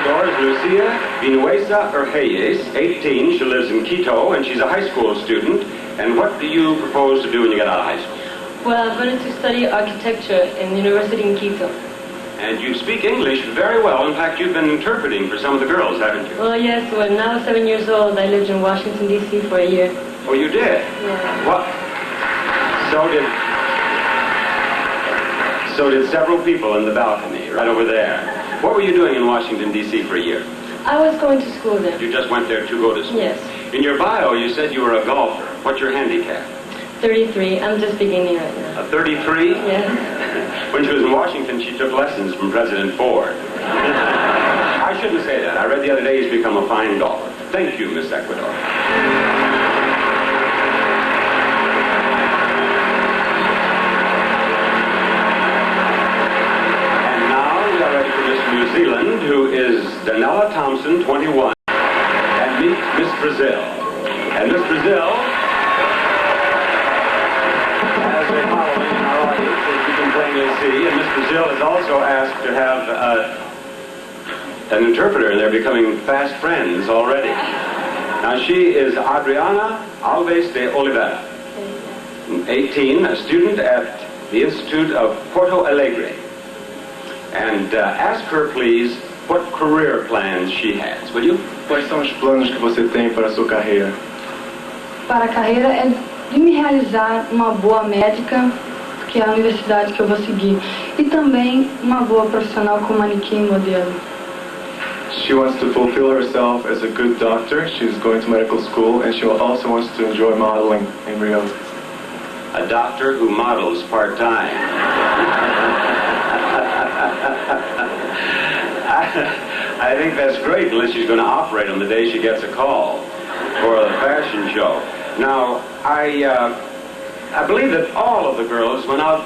Ecuador is Lucia Vinuesa Urgeyes, 18. She lives in Quito, and she's a high school student. And what do you propose to do when you get out of high school? Well, I'm going to study architecture in the University in Quito. And you speak English very well. In fact, you've been interpreting for some of the girls, haven't you? Well, yes. When I was 7 years old, I lived in Washington, D.C. for a year. Oh, you did? Yeah. What? So did several people in the balcony, right over there. What were you doing in Washington, D.C. for a year? I was going to school there. You just went there to go to school? Yes. In your bio, you said you were a golfer. What's your handicap? 33. I'm just beginning right now. A 33? Yes. When she was in Washington, she took lessons from President Ford. I shouldn't say that. I read the other day he's become a fine golfer. Thank you, Miss Ecuador. New Zealand, who is Danella Thompson, 21, and meet Miss Brazil. And Miss Brazil has a following in our audience, as you can plainly see, and Miss Brazil is also asked to have an interpreter, and they're becoming fast friends already. Now she is Adriana Alves de Oliveira, 18, a student at the Institute of Porto Alegre. And ask her, please, what career plans she has, will you? Quais são os planos que você tem para a sua carreira? Para a carreira é de me realizar uma boa médica, que é a universidade que eu vou seguir, e também uma boa profissional como manequim e modelo. She wants to fulfill herself as a good doctor. She's going to medical school, and she also wants to enjoy modeling in Rio. A doctor who models part-time. I think that's great, unless she's going to operate on the day she gets a call for the fashion show. Now, I believe that all of the girls went out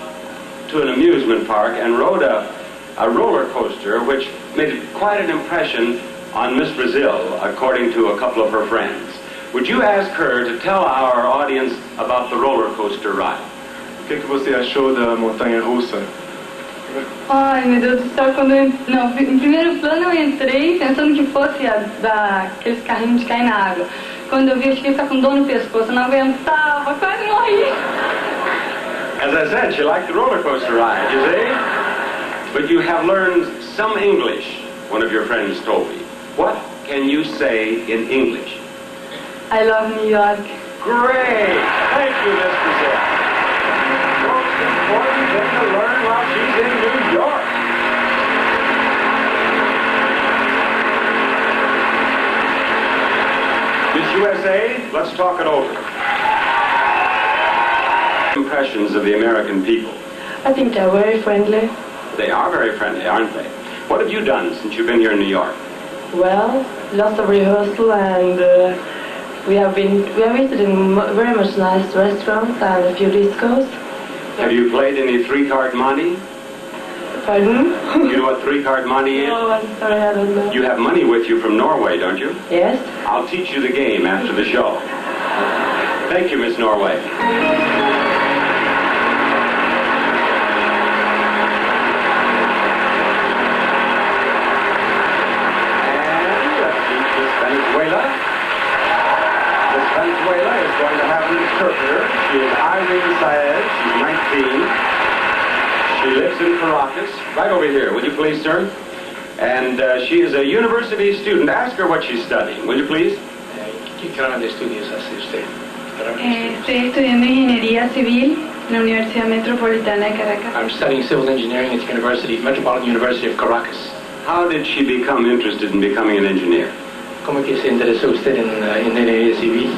to an amusement park and rode a roller coaster, which made quite an impression on Miss Brazil, according to a couple of her friends. Would you ask her to tell our audience about the roller coaster ride? O que você achou da montanha-russa? Ai, meu Deus do céu, quando eu... Não, em primeiro plano eu entrei pensando que fosse aqueles carrinhos de cair na água. Quando eu vi, eu cheguei a ficar com dor no pescoço, eu não aguentava, quase morri. As I said, she liked the roller coaster ride, you see? But you have learned some English, one of your friends told me. What can you say in English? I love New York. Great! Thank you, Miss Brazil. Most important thing to learn while she's in New York. Miss USA, let's talk it over. Impressions of the American people. I think they're very friendly. They are very friendly, aren't they? What have you done since you've been here in New York? Well, lots of rehearsal, and we have visited very much nice restaurants and a few discos. Have you played any three-card money? Pardon? You know what three-card money is? No, I'm sorry, I don't know. You have money with you from Norway, don't you? Yes. I'll teach you the game after the show. Thank you, Miss Norway. Venezuela is going to have an interpreter. She is Irene Saez. She's 19. She lives in Caracas, right over here. Would you please, sir? And she is a university student. Ask her what she's studying, will you please? ¿Qué rama de estudios hace usted? Estoy estudiando ingeniería civil en la Universidad Metropolitana de Caracas. I'm studying civil engineering at the Metropolitan University of Caracas. How did she become interested in becoming an engineer? ¿Cómo que se interesó usted en ingeniería civil?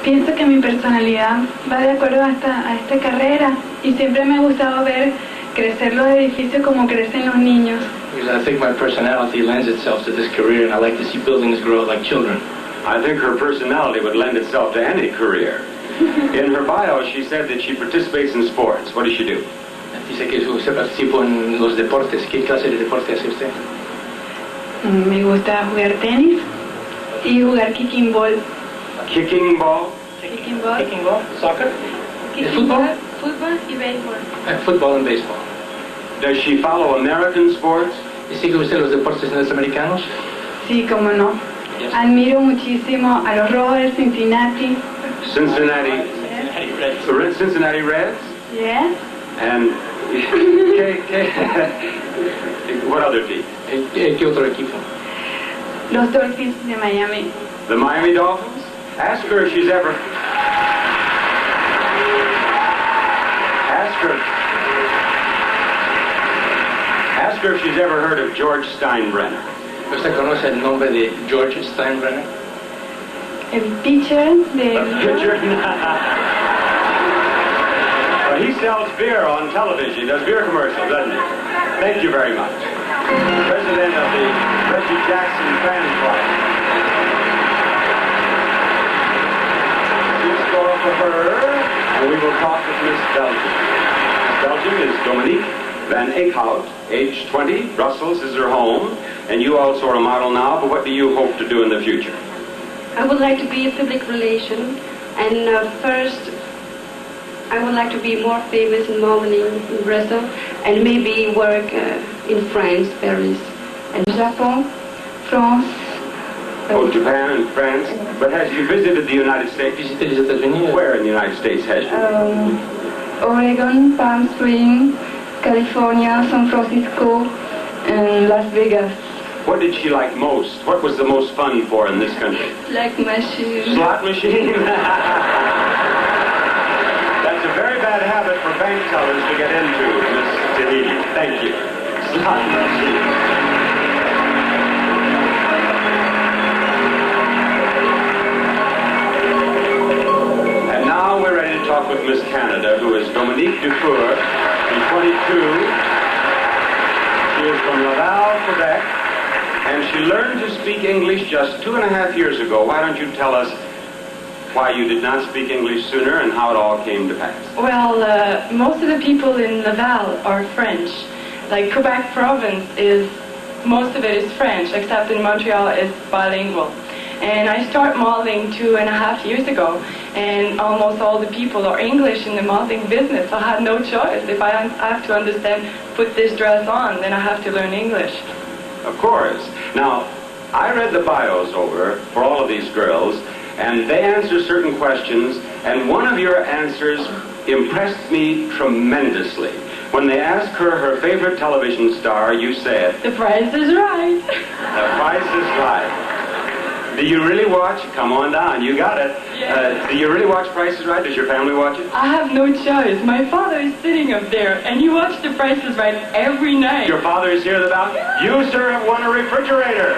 Pienso que mi personalidad va de acuerdo a esta carrera y siempre me ha gustado ver crecer los edificios como crecen los niños. Because I think my personality lends itself to this career, and I like to see buildings grow like children. I think her personality would lend itself to any career. In her bio, she said that she participates in sports. What does she do? Dice que usted participa en los deportes. ¿Qué clase de deporte hace usted? Me gusta jugar tenis y jugar kicking ball. Kicking ball? Kicking ball. Kicking ball? Soccer? Kicking ball, fútbol y béisbol. Football and baseball. Does she follow American sports? ¿Sigue usted los deportes norteamericanos? Sí, cómo no. Yes. Admiro muchísimo a los Rojos Cincinnati. Cincinnati Reds. Cincinnati Reds? Yes. And what other team? ¿Qué otro equipo? Los Dolphins de Miami. The Miami Dolphins? Ask her if she's ever... Ask her if she's ever heard of George Steinbrenner. ¿Usted conoce el nombre de George Steinbrenner? El pitcher de... Pitcher? Well, he sells beer on television. He does beer commercials, doesn't he? Thank you very much. President of the Reggie Jackson Fan Club. Please score for her, and we will talk with Miss Belgium. Miss Belgium is Dominique Van Eekhout, age 20. Brussels is her home, and you also are a model now, but what do you hope to do in the future? I would like to be a public relation, and first I would like to be more famous in modeling in Brazil, and maybe work in France, Paris. El Japón, France. Oh, Japan and France. But has you visited the United States? ¿Visité les États-Unis? Where in the United States has you? Oregon, Palm Springs, California, San Francisco, and Las Vegas. What did she like most? What was the most fun for in this country? Like machine. Slot machine? That's a very bad habit for bank tellers to get into, Miss Tahiti. Thank you. Slot machine. Talk with Miss Canada, who is Dominique Dufour, she's 22. She is from Laval, Quebec, and she learned to speak English just 2.5 years ago. Why don't you tell us why you did not speak English sooner and how it all came to pass? Well, most of the people in Laval are French. Like Quebec province most of it is French, except in Montreal it's bilingual. And I started modeling 2.5 years ago, and almost all the people are English in the modeling business, so I had no choice. If I have to understand, put this dress on, then I have to learn English. Of course. Now, I read the bios over for all of these girls, and they answer certain questions, and one of your answers impressed me tremendously. When they asked her favorite television star, you said, The Price is Right. The Price is Right. Do you really watch? Come on down, you got it. Yes. Do you really watch Price is Right? Does your family watch it? I have no choice. My father is sitting up there, and you watch The Price is Right every night. Your father is here in the balcony? You, sir, have won a refrigerator.